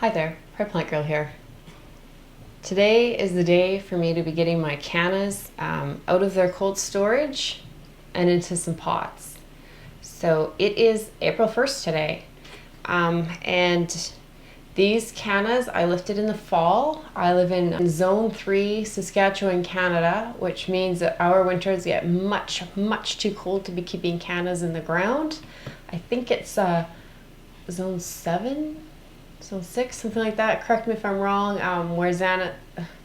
Hi there, Prairie Plant Girl here. Today is the day for me to be getting my cannas out of their cold storage and into some pots. So it is April 1st today, and these cannas I lifted in the fall. I live in Zone 3, Saskatchewan, Canada, which means that our winters get much too cold to be keeping cannas in the ground. I think it's Zone 7? Zone 6, something like that. Correct me if I'm wrong. Where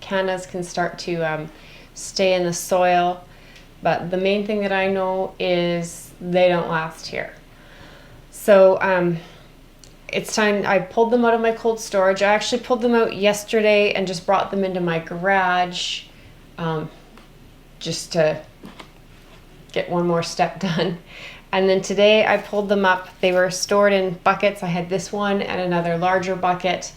cannas can start to stay in the soil. But the main thing that I know is they don't last here. So it's time. I pulled them out of my cold storage. I actually pulled them out yesterday and just brought them into my garage just to get one more step done. And then today I pulled them up. They were stored in buckets. I had this one and another larger bucket,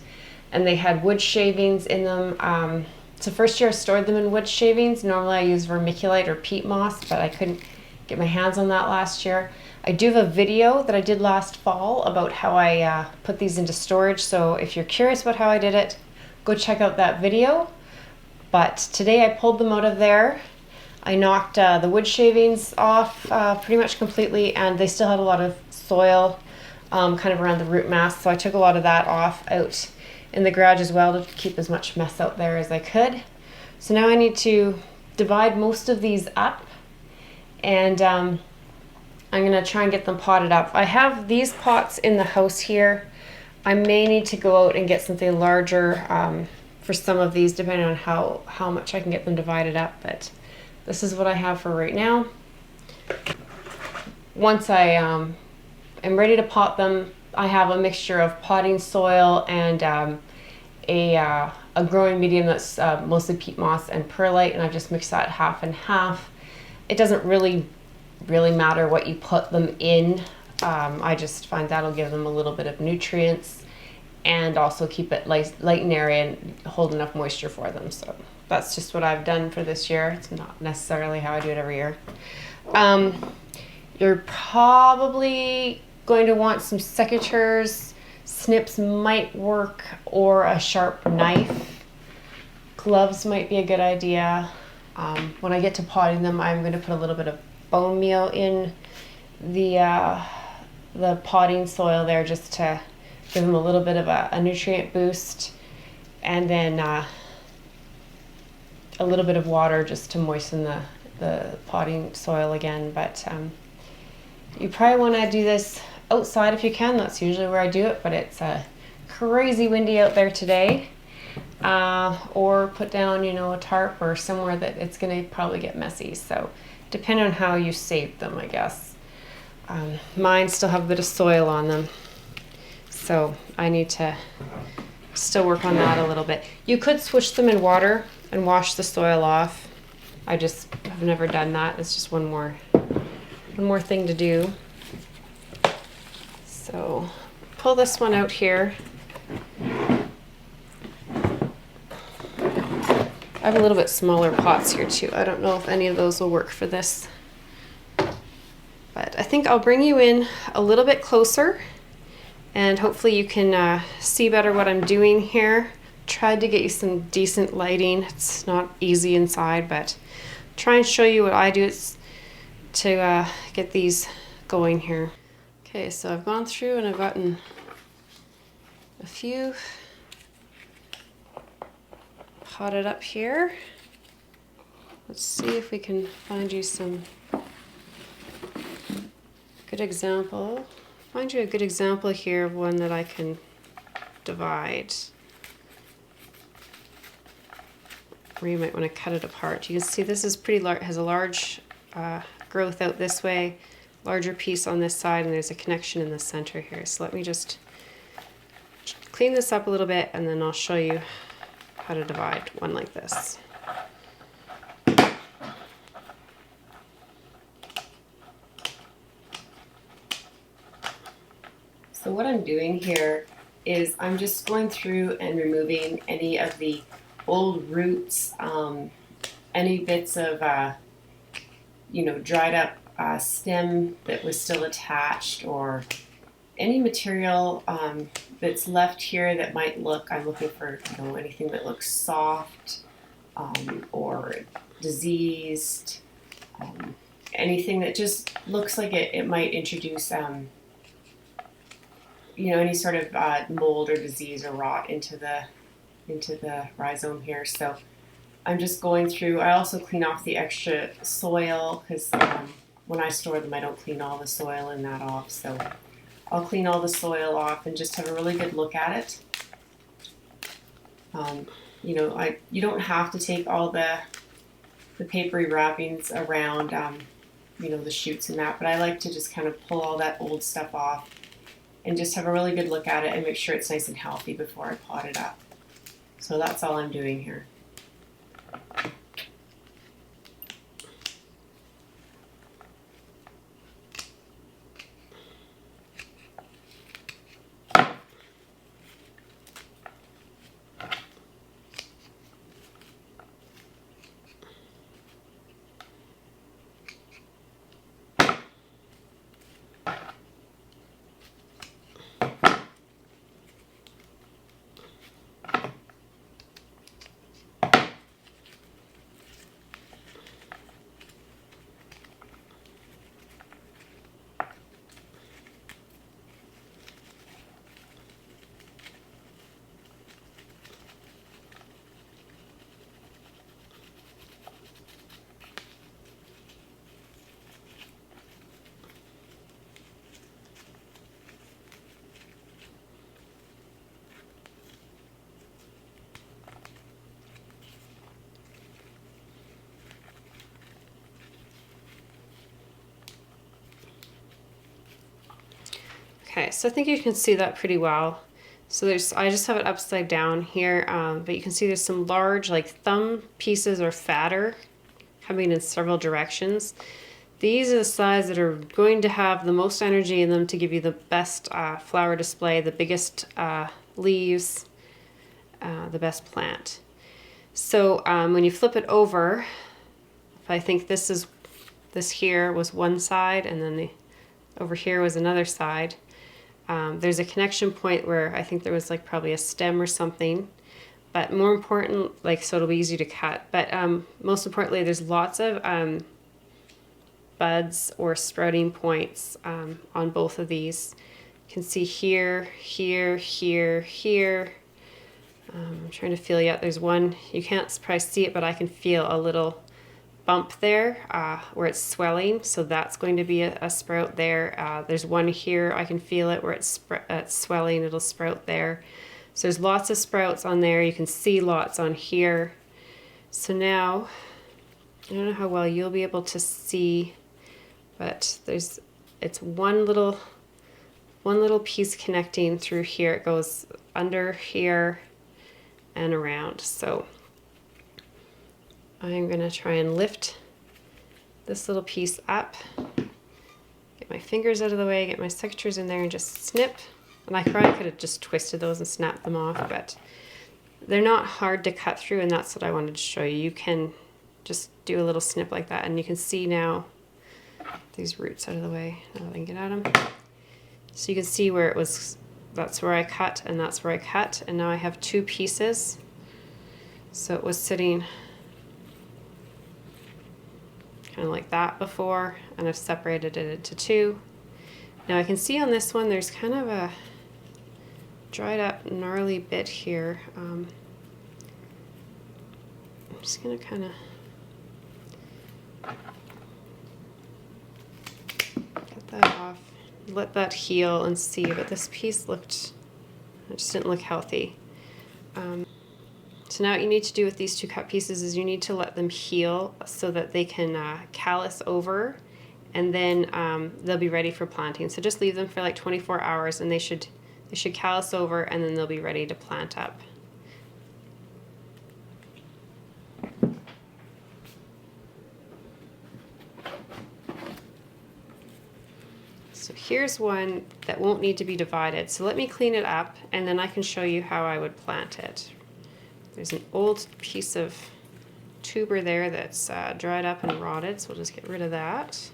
and they had wood shavings in them. So first year I stored them in wood shavings. Normally I use vermiculite or peat moss, but I couldn't get my hands on that last year. I do have a video that I did last fall about how I put these into storage. So if you're curious about how I did it, go check out that video. But today I pulled them out of there. I knocked the wood shavings off pretty much completely, and they still had a lot of soil kind of around the root mass, so I took a lot of that off out in the garage as well to keep as much mess out there as I could. So now I need to divide most of these up, and I'm going to try and get them potted up. I have these pots in the house here. I may need to go out and get something larger for some of these, depending on how much I can get them divided up, but this is what I have for right now. Once I am ready to pot them, I have a mixture of potting soil and a growing medium that's mostly peat moss and perlite, and I just mix that half and half. It doesn't really matter what you put them in. I just find that'll give them a little bit of nutrients and also keep it light in area and hold enough moisture for them. So that's just what I've done for this year. It's not necessarily how I do it every year. You're probably going to want some secateurs. Snips might work, or a sharp knife. Gloves might be a good idea. When I get to potting them, I'm going to put a little bit of bone meal in the potting soil there, just to give them a little bit of a nutrient boost, and then a little bit of water just to moisten the potting soil again. But you probably want to do this outside if you can. That's usually where I do it, but it's crazy windy out there today. Or put down, a tarp or somewhere that it's going to probably get messy. So depending on how you saved them, I guess. Mine still have a bit of soil on them, so I need to still work on that a little bit. You could switch them in water and wash the soil off. I just have never done that. It's just one more thing to do. So pull this one out here. I have a little bit smaller pots here too. I don't know if any of those will work for this, but I think I'll bring you in a little bit closer, and hopefully you can see better what I'm doing here. Tried to get you some decent lighting. It's not easy inside, but try and show you what I do to get these going here. Okay, so I've gone through and I've gotten a few potted up here. Let's see if we can find you some good example. Find you a good example here of one that I can divide. Or you might want to cut it apart. You can see this is pretty large, has a large growth out this way, larger piece on this side, and there's a connection in the center here. So let me just clean this up a little bit, and then I'll show you how to divide one like this. So what I'm doing here is I'm just going through and removing any of the old roots, any bits of dried up stem that was still attached, or any material that's left here that might look, I'm looking for, you know, anything that looks soft or diseased, anything that just looks like it might introduce, you know, any sort of mold or disease or rot into the rhizome here. So I'm just going through. I also clean off the extra soil because when I store them, I don't clean all the soil in that off. So I'll clean all the soil off and just have a really good look at it. You know, you don't have to take all the papery wrappings around, you know, the shoots and that, but I like to just kind of pull all that old stuff off and just have a really good look at it and make sure it's nice and healthy before I pot it up. So that's all I'm doing here. Okay, so I think you can see that pretty well. So I just have it upside down here, but you can see there's some large like thumb pieces or fatter coming in several directions. These are the sides that are going to have the most energy in them to give you the best flower display, the biggest leaves, the best plant. So when you flip it over, if I think this here was one side and then over here was another side, there's a connection point where I think there was like probably a stem or something, but more important, like, so it'll be easy to cut. But most importantly, there's lots of buds or sprouting points on both of these. You can see here, here, here, here. I'm trying to feel, yeah, there's one, you can't probably see it, but I can feel a little bump there where it's swelling, so that's going to be a sprout there. There's one here, I can feel it where it's swelling, it'll sprout there. So there's lots of sprouts on there, you can see lots on here. So now, I don't know how well you'll be able to see, but it's one little piece connecting through here. It goes under here and around. So I'm going to try and lift this little piece up, get my fingers out of the way, get my secateurs in there and just snip. And I probably could have just twisted those and snapped them off, but they're not hard to cut through, and that's what I wanted to show you. You can just do a little snip like that, and you can see now these roots out of the way. Now that I can get at them. So you can see where it was, that's where I cut and that's where I cut, and now I have two pieces. So it was sitting kind of like that before, and I've separated it into two. Now I can see on this one there's kind of a dried up gnarly bit here. I'm just going to kind of get that off, let that heal and see, but this piece it just didn't look healthy. So now what you need to do with these two cut pieces is you need to let them heal so that they can callus over, and then they'll be ready for planting. So just leave them for like 24 hours and they should callus over, and then they'll be ready to plant up. So here's one that won't need to be divided. So let me clean it up and then I can show you how I would plant it. There's an old piece of tuber there that's dried up and rotted, so we'll just get rid of that.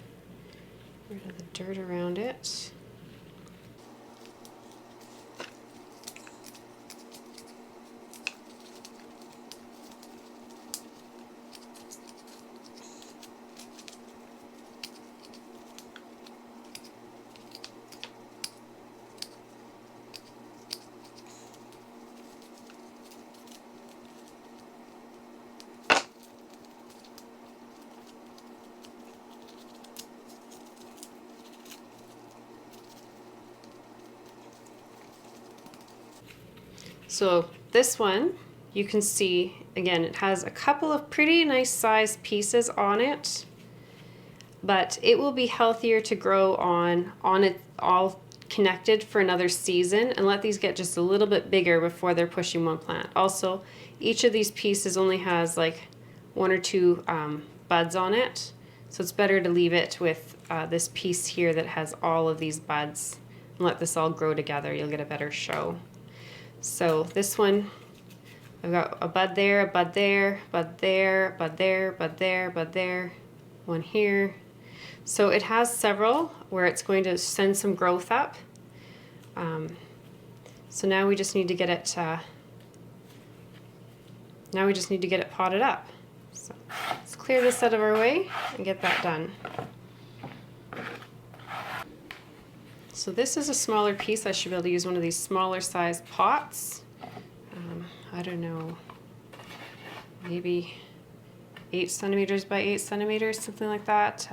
Rid of the dirt around it. So this one, you can see, again, it has a couple of pretty nice sized pieces on it, but it will be healthier to grow on it all connected for another season, and let these get just a little bit bigger before they're pushing one plant. Also, each of these pieces only has like 1 or 2 buds on it, so it's better to leave it with this piece here that has all of these buds and let this all grow together. You'll get a better show. So this one, I've got a bud there, a bud there, bud there, bud there, bud there, bud there, one here. So it has several where it's going to send some growth up. So now we just need to get it. Now we just need to get it potted up. So let's clear this out of our way and get that done. So this is a smaller piece. I should be able to use one of these smaller size pots. I don't know, maybe 8 centimeters by 8 centimeters, something like that.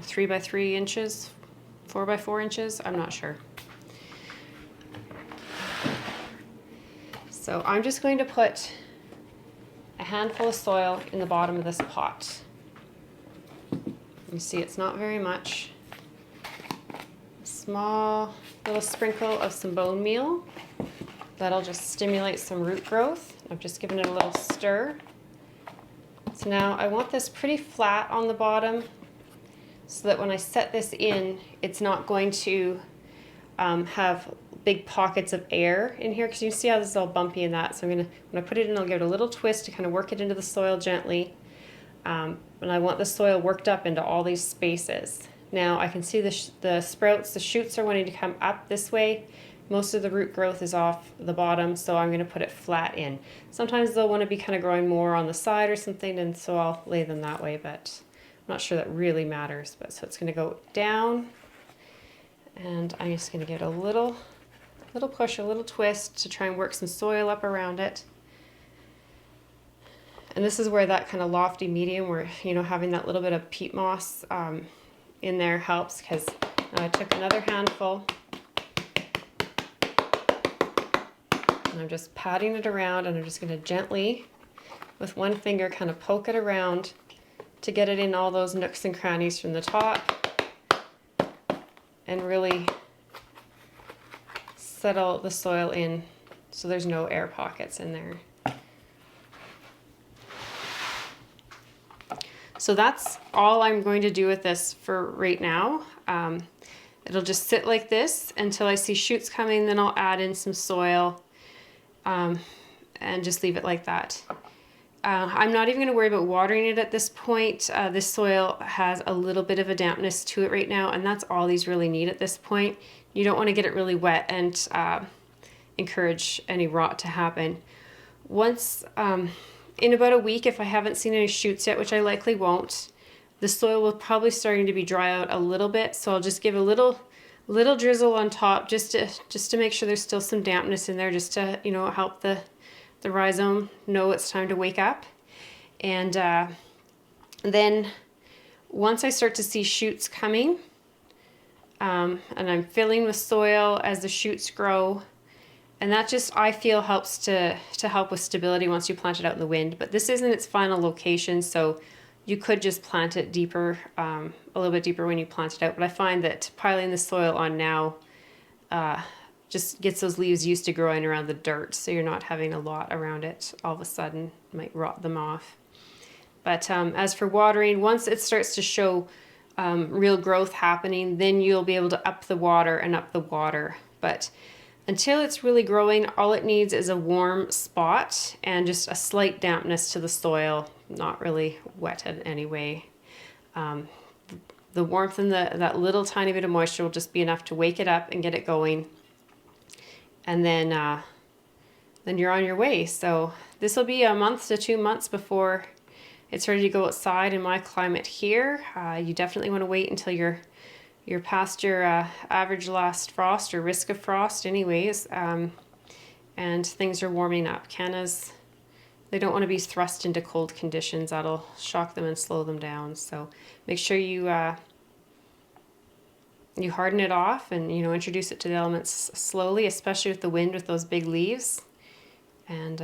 3 by 3 inches, 4 by 4 inches, I'm not sure. So I'm just going to put a handful of soil in the bottom of this pot. You see it's not very much. A small little sprinkle of some bone meal. That'll just stimulate some root growth. I've just given it a little stir. So now I want this pretty flat on the bottom so that when I set this in, it's not going to have big pockets of air in here, because you see how this is all bumpy and that. So I'm gonna, when I put it in, I'll give it a little twist to kind of work it into the soil gently. And I want the soil worked up into all these spaces. Now I can see the sprouts, the shoots are wanting to come up this way. Most of the root growth is off the bottom, so I'm going to put it flat in. Sometimes they'll want to be kind of growing more on the side or something, and so I'll lay them that way, but I'm not sure that really matters. But so it's going to go down, and I'm just going to give it a little push, a little twist to try and work some soil up around it. And this is where that kind of lofty medium, where, you know, having that little bit of peat moss in there helps, because I took another handful. And I'm just patting it around, and I'm just going to gently, with one finger, kind of poke it around to get it in all those nooks and crannies from the top, and really settle the soil in so there's no air pockets in there. So that's all I'm going to do with this for right now. It'll just sit like this until I see shoots coming, then I'll add in some soil. And just leave it like that. I'm not even going to worry about watering it at this point. This soil has a little bit of a dampness to it right now, and that's all these really need at this point. You don't want to get it really wet and encourage any rot to happen. Once, in about a week, if I haven't seen any shoots yet, which I likely won't, the soil will probably starting to be dry out a little bit, so I'll just give a little drizzle on top just to make sure there's still some dampness in there, just to, you know, help the rhizome know it's time to wake up. And then once I start to see shoots coming, and I'm filling with soil as the shoots grow, and that just, I feel, helps to help with stability once you plant it out in the wind. But this isn't its final location, so you could just plant it deeper, a little bit deeper when you plant it out. But I find that piling the soil on now just gets those leaves used to growing around the dirt, so you're not having a lot around it all of a sudden. It might rot them off. But as for watering, once it starts to show real growth happening, then you'll be able to up the water and up the water. But until it's really growing, all it needs is a warm spot and just a slight dampness to the soil, not really wet in any way. The warmth and that little tiny bit of moisture will just be enough to wake it up and get it going. And then you're on your way. So this will be a month to 2 months before it's ready to go outside in my climate here. You definitely want to wait until you're past your average last frost or risk of frost anyways, and things are warming up. Cannas, they don't want to be thrust into cold conditions. That'll shock them and slow them down. So make sure you you harden it off and, you know, introduce it to the elements slowly, especially with the wind with those big leaves. And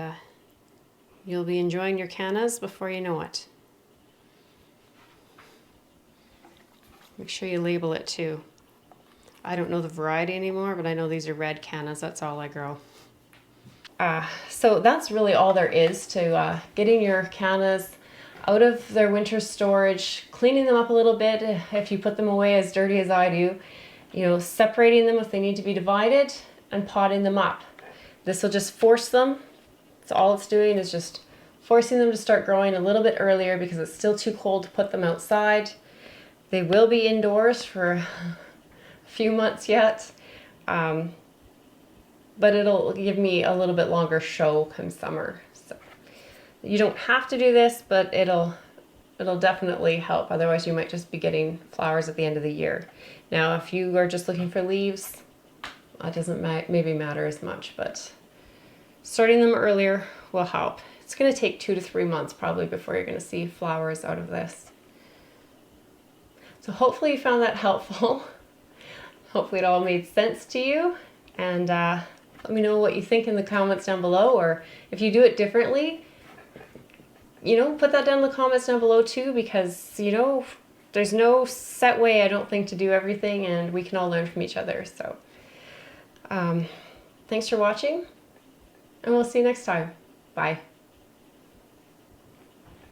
you'll be enjoying your cannas before you know it. Make sure you label it too. I don't know the variety anymore, but I know these are red cannas. That's all I grow. So that's really all there is to getting your cannas out of their winter storage, cleaning them up a little bit if you put them away as dirty as I do, you know, separating them if they need to be divided, and potting them up. This will just force them. That's all it's doing, is just forcing them to start growing a little bit earlier because it's still too cold to put them outside. They will be indoors for a few months yet, but it'll give me a little bit longer show come summer. So you don't have to do this, but it'll definitely help. Otherwise you might just be getting flowers at the end of the year. Now if you are just looking for leaves, that doesn't maybe matter as much, but starting them earlier will help. It's going to take 2 to 3 months probably before you're going to see flowers out of this. So hopefully you found that helpful. Hopefully it all made sense to you, and let me know what you think in the comments down below, or if you do it differently, you know, put that down in the comments down below too, because, you know, there's no set way, I don't think, to do everything, and we can all learn from each other. So thanks for watching, and we'll see you next time. Bye.